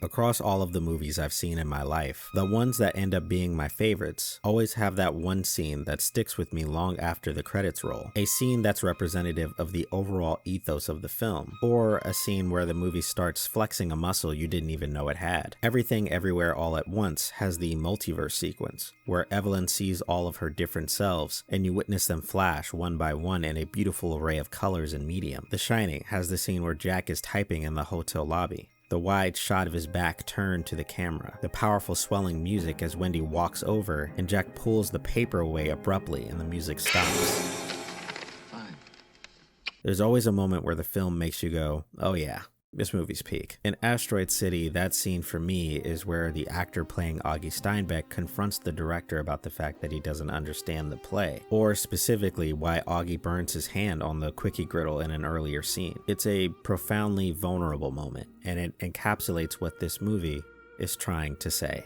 Across all of the movies I've seen in my life, the ones that end up being my favorites always have that one scene that sticks with me long after the credits roll. A scene that's representative of the overall ethos of the film, or a scene where the movie starts flexing a muscle you didn't even know it had. Everything Everywhere All at Once has the multiverse sequence, where Evelyn sees all of her different selves, and you witness them flash one by one in a beautiful array of colors and medium. The Shining has the scene where Jack is typing in the hotel lobby. The wide shot of his back turned to the camera, the powerful swelling music as Wendy walks over and Jack pulls the paper away abruptly and the music stops. Fine. There's always a moment where the film makes you go, oh yeah, this movie's peak. In Asteroid City, that scene for me is where the actor playing Augie Steinbeck confronts the director about the fact that he doesn't understand the play, or specifically why Augie burns his hand on the quickie griddle in an earlier scene. It's a profoundly vulnerable moment, and it encapsulates what this movie is trying to say.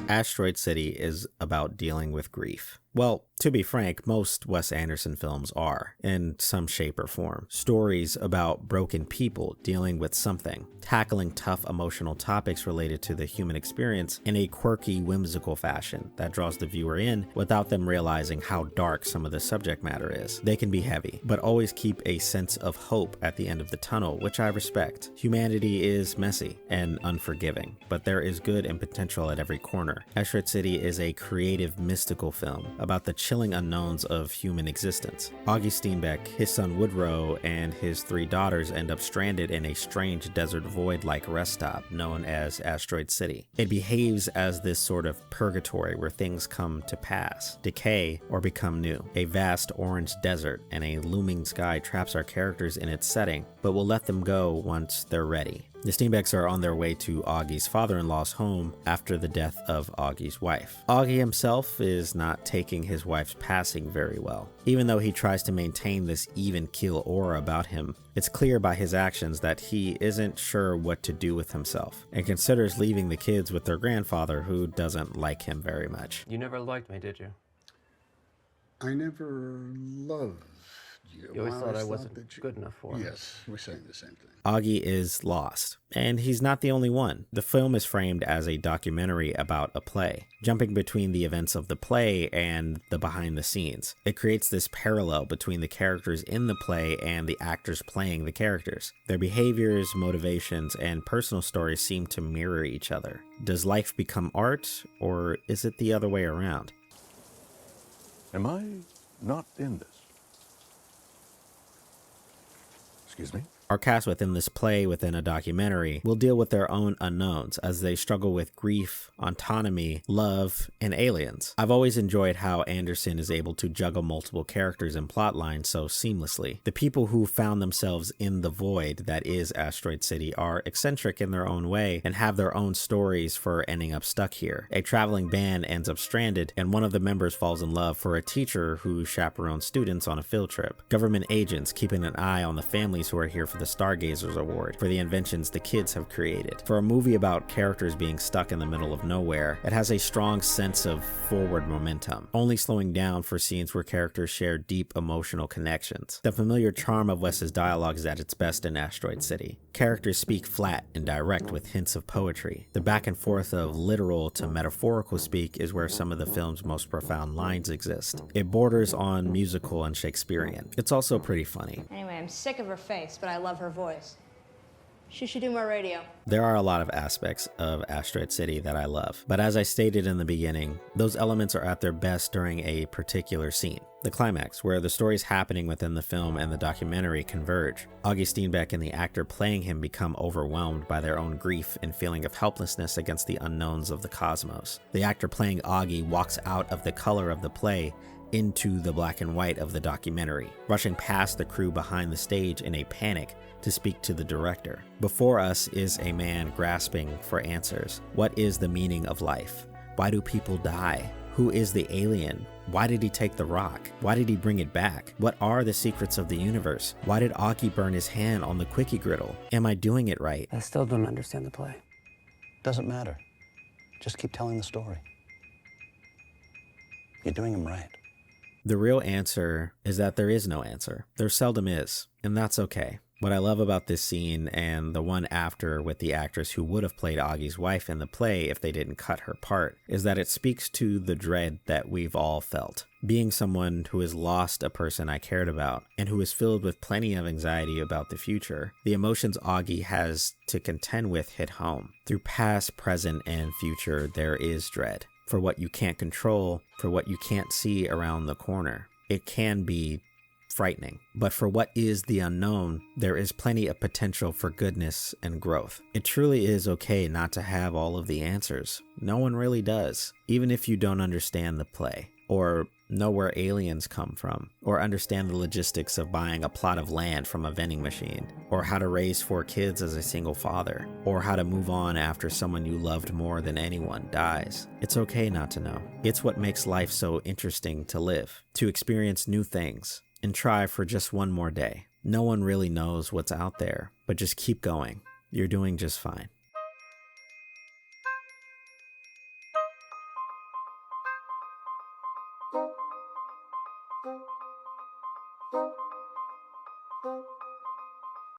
Asteroid City is about dealing with grief. Well, to be frank, most Wes Anderson films are, in some shape or form. Stories about broken people dealing with something, tackling tough emotional topics related to the human experience in a quirky, whimsical fashion that draws the viewer in without them realizing how dark some of the subject matter is. They can be heavy, but always keep a sense of hope at the end of the tunnel, which I respect. Humanity is messy and unforgiving, but there is good and potential at every corner. Asteroid City is a creative, mystical film about the chilling unknowns of human existence. Augie Steinbeck, his son Woodrow, and his 3 daughters end up stranded in a strange desert void-like rest stop known as Asteroid City. It behaves as this sort of purgatory where things come to pass, decay, or become new. A vast orange desert and a looming sky traps our characters in its setting, but will let them go once they're ready. The Steinbecks are on their way to Augie's father-in-law's home after the death of Augie's wife. Augie himself is not taking his wife's passing very well. Even though he tries to maintain this even-keel aura about him, it's clear by his actions that he isn't sure what to do with himself, and considers leaving the kids with their grandfather, who doesn't like him very much. You never liked me, did you? I never loved you. You always thought I wasn't good enough for him. Yes, we're saying the same thing. Augie is lost, and he's not the only one. The film is framed as a documentary about a play, jumping between the events of the play and the behind the scenes. It creates this parallel between the characters in the play and the actors playing the characters. Their behaviors, motivations, and personal stories seem to mirror each other. Does life become art, or is it the other way around? Am I not in this? Excuse me? Our cast within this play within a documentary will deal with their own unknowns as they struggle with grief, autonomy, love, and aliens. I've always enjoyed how Anderson is able to juggle multiple characters and plot lines so seamlessly. The people who found themselves in the void that is Asteroid City are eccentric in their own way and have their own stories for ending up stuck here. A traveling band ends up stranded, and one of the members falls in love for a teacher who chaperones students on a field trip. Government agents keeping an eye on the families who are here for the Stargazers Award for the inventions the kids have created. For a movie about characters being stuck in the middle of nowhere, it has a strong sense of forward momentum, only slowing down for scenes where characters share deep emotional connections. The familiar charm of Wes's dialogue is at its best in Asteroid City. Characters speak flat and direct with hints of poetry. The back and forth of literal to metaphorical speak is where some of the film's most profound lines exist. It borders on musical and Shakespearean. It's also pretty funny. Anyway, I'm sick of her face, but I love her voice. She should do more radio. There are a lot of aspects of Asteroid City that I love, but as I stated in the beginning, those elements are at their best during a particular scene. The climax, where the stories happening within the film and the documentary converge. Augie Steinbeck and the actor playing him become overwhelmed by their own grief and feeling of helplessness against the unknowns of the cosmos. The actor playing Augie walks out of the color of the play into the black and white of the documentary, rushing past the crew behind the stage in a panic to speak to the director. Before us is a man grasping for answers. What is the meaning of life? Why do people die? Who is the alien? Why did he take the rock? Why did he bring it back? What are the secrets of the universe? Why did Augie burn his hand on the quickie griddle? Am I doing it right? I still don't understand the play. Doesn't matter. Just keep telling the story. You're doing them right. The real answer is that there is no answer. There seldom is, and that's okay. What I love about this scene and the one after with the actress who would have played Augie's wife in the play if they didn't cut her part is that it speaks to the dread that we've all felt. Being someone who has lost a person I cared about and who is filled with plenty of anxiety about the future, the emotions Augie has to contend with hit home. Through past, present, and future, there is dread. For what you can't control, for what you can't see around the corner. It can be frightening, but for what is the unknown, there is plenty of potential for goodness and growth. It truly is okay not to have all of the answers. No one really does, even if you don't understand the play, or know where aliens come from, or understand the logistics of buying a plot of land from a vending machine, or how to raise 4 kids as a single father, or how to move on after someone you loved more than anyone dies. It's okay not to know. It's what makes life so interesting to live, to experience new things, and try for just one more day. No one really knows what's out there, but just keep going. You're doing just fine.